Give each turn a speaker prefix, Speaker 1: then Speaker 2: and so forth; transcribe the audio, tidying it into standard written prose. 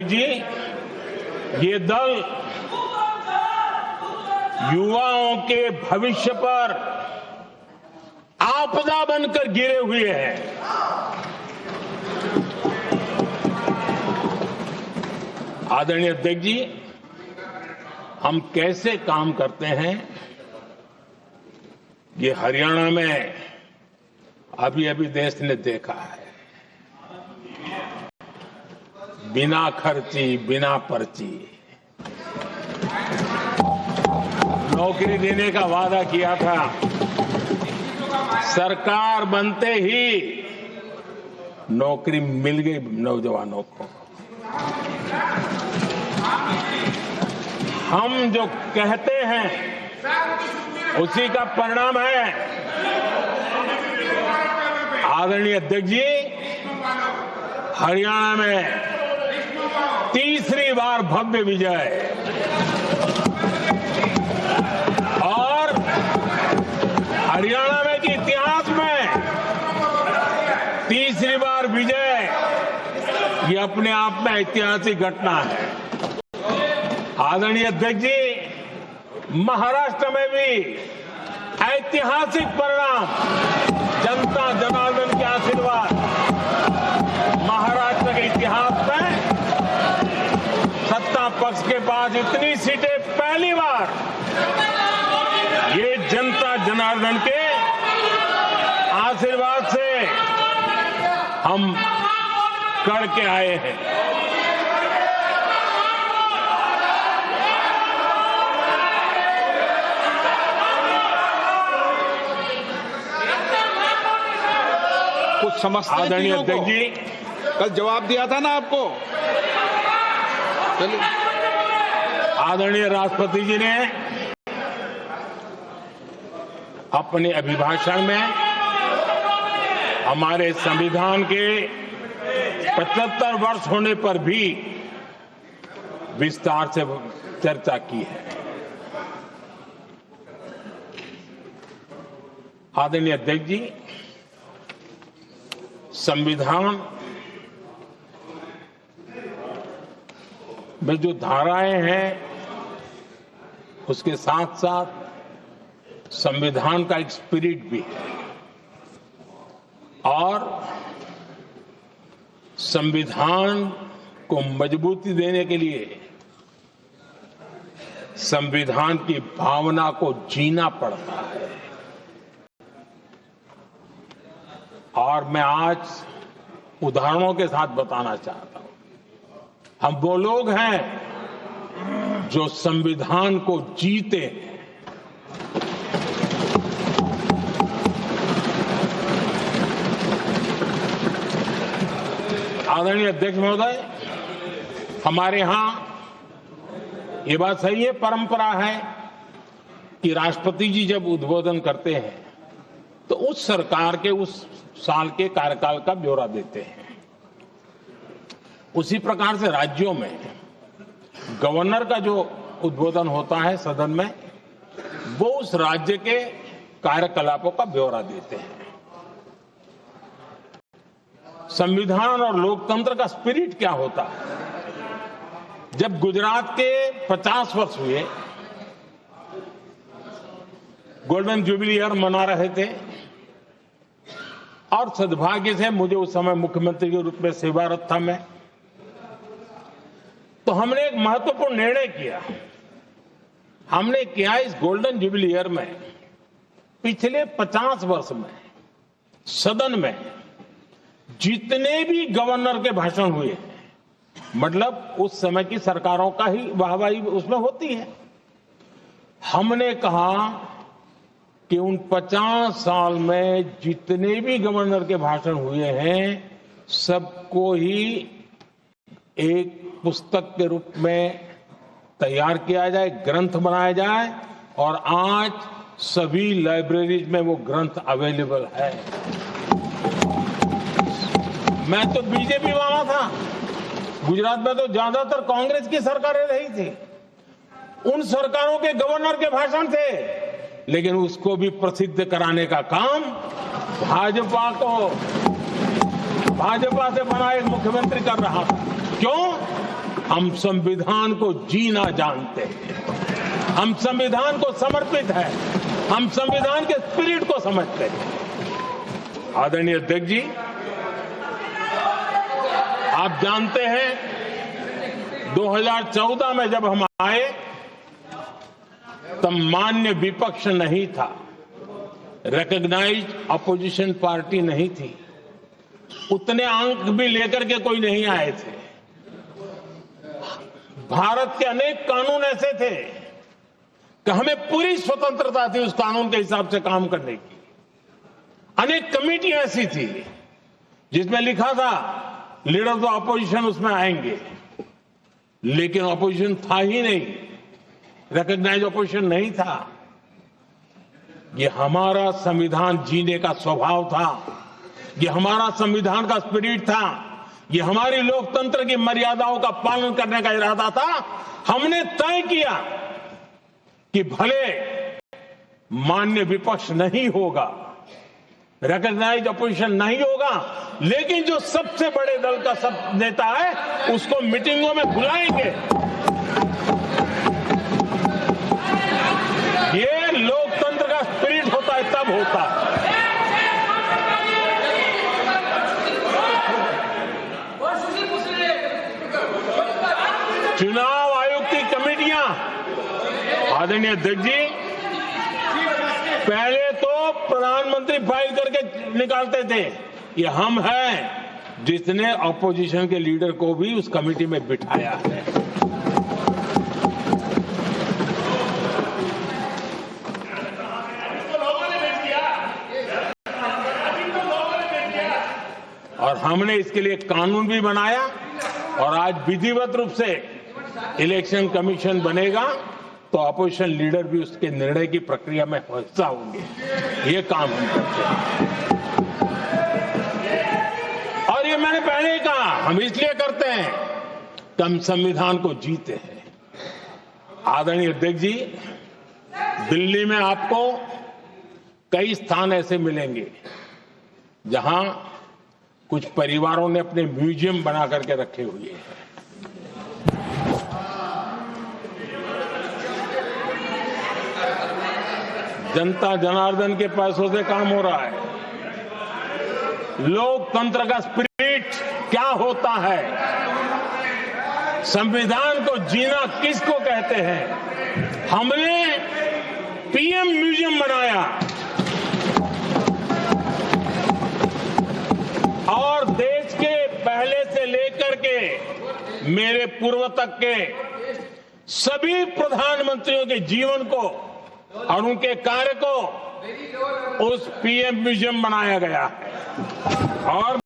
Speaker 1: जी, ये दल युवाओं के भविष्य पर आपदा बनकर गिरे हुए हैं। आदरणीय अध्यक्ष जी, हम कैसे काम करते हैं ये हरियाणा में अभी अभी देश ने देखा है। बिना खर्ची, बिना पर्ची नौकरी देने का वादा किया था। सरकार बनते ही नौकरी मिल गई नौजवानों को। हम जो कहते हैं उसी का परिणाम है। आदरणीय अध्यक्ष जी, हरियाणा में तीसरी बार भव्य विजय और हरियाणा में के इतिहास में तीसरी बार विजय, ये अपने आप में ऐतिहासिक घटना है। आदरणीय अध्यक्ष जी, महाराष्ट्र में भी ऐतिहासिक परिणाम, जनता जनार्दन के आशीर्वाद। महाराष्ट्र के इतिहास में सत्ता पक्ष के पास इतनी सीटें पहली बार, ये जनता जनार्दन के आशीर्वाद से हम करके आए हैं।
Speaker 2: कुछ समझते
Speaker 1: आदरणीय अध्यक्ष जी,
Speaker 2: कल जवाब दिया था ना आपको। चलिए।
Speaker 1: आदरणीय राष्ट्रपति जी ने अपने अभिभाषण में हमारे संविधान के 75 वर्ष होने पर भी विस्तार से चर्चा की है। आदरणीय अध्यक्ष जी, संविधान में जो धाराएं हैं उसके साथ साथ संविधान का एक स्पिरिट भी है और संविधान को मजबूती देने के लिए संविधान की भावना को जीना पड़ता है। और मैं आज उदाहरणों के साथ बताना चाहता हूं। हम वो लोग हैं जो संविधान को जीते हैं। आदरणीय अध्यक्ष महोदय, हमारे यहां ये बात सही है, परंपरा है कि राष्ट्रपति जी जब उद्बोधन करते हैं तो उस सरकार के उस साल के कार्यकाल का ब्यौरा देते हैं। उसी प्रकार से राज्यों में गवर्नर का जो उद्बोधन होता है सदन में, वो उस राज्य के कार्यकलापों का ब्यौरा देते हैं। संविधान और लोकतंत्र का स्पिरिट क्या होता है? जब गुजरात के 50 वर्ष हुए, गोल्डन जुबली ईयर मना रहे थे और सद्भाग्य से मुझे उस समय मुख्यमंत्री के रूप में सेवारत था मैं, तो हमने एक महत्वपूर्ण निर्णय किया। हमने किया इस गोल्डन जुबली ईयर में पिछले 50 वर्ष में सदन में जितने भी गवर्नर के भाषण हुए, मतलब उस समय की सरकारों का ही वाहवाही उसमें होती है, हमने कहा कि उन 50 साल में जितने भी गवर्नर के भाषण हुए हैं सबको ही एक पुस्तक के रूप में तैयार किया जाए, ग्रंथ बनाया जाए और आज सभी लाइब्रेरीज में वो ग्रंथ अवेलेबल है। मैं तो बीजेपी वाला था, गुजरात में तो ज्यादातर कांग्रेस की सरकारें रही थी, उन सरकारों के गवर्नर के भाषण थे, लेकिन उसको भी प्रसिद्ध कराने का काम भाजपा से बना एक मुख्यमंत्री कर रहा था। क्यों? हम संविधान को जीना जानते हैं, हम संविधान को समर्पित है, हम संविधान के स्पिरिट को समझते हैं। आदरणीय अध्यक्ष जी, आप जानते हैं 2014 में जब हम आए तब मान्य विपक्ष नहीं था, रिकॉग्नाइज्ड अपोजिशन पार्टी नहीं थी, उतने अंक भी लेकर के कोई नहीं आए थे। भारत के अनेक कानून ऐसे थे कि हमें पूरी स्वतंत्रता थी उस कानून के हिसाब से काम करने की। अनेक कमेटियां ऐसी थी जिसमें लिखा था लीडर्स ऑफ अपोजिशन उसमें आएंगे, लेकिन अपोजिशन था ही नहीं, रिकॉग्नाइज्ड अपोजिशन नहीं था। ये हमारा संविधान जीने का स्वभाव था, ये हमारा संविधान का स्पिरिट था, ये हमारी लोकतंत्र की मर्यादाओं का पालन करने का इरादा था। हमने तय किया कि भले मान्य विपक्ष नहीं होगा, रिकॉग्नाइज्ड अपोजिशन नहीं होगा, लेकिन जो सबसे बड़े दल का सब नेता है उसको मीटिंगों में बुलाएंगे। ये लोकतंत्र का स्पिरिट होता है, तब होता है। चुनाव आयोग की कमेटियां, आदरणीय अध्यक्ष जी, पहले तो प्रधानमंत्री फाइल करके निकालते थे। ये हम हैं जिसने अपोजिशन के लीडर को भी उस कमेटी में बिठाया है। और हमने इसके लिए कानून भी बनाया और आज विधिवत रूप से इलेक्शन कमीशन बनेगा तो अपोजिशन लीडर भी उसके निर्णय की प्रक्रिया में हिस्सा होंगे। ये काम हम करते हैं और ये मैंने पहले ही कहा, हम इसलिए करते हैं कि हम संविधान को जीते हैं। आदरणीय अध्यक्ष जी, दिल्ली में आपको कई स्थान ऐसे मिलेंगे जहां कुछ परिवारों ने अपने म्यूजियम बना करके रखे हुए हैं। जनता जनार्दन के पैसों से काम हो रहा है। लोकतंत्र का स्पिरिट क्या होता है, संविधान को जीना किसको कहते हैं। हमने पीएम म्यूजियम बनाया और देश के पहले से लेकर के मेरे पूर्व तक के सभी प्रधानमंत्रियों के जीवन को और उनके कार्य को उस पीएम म्यूजियम बनाया गया है। और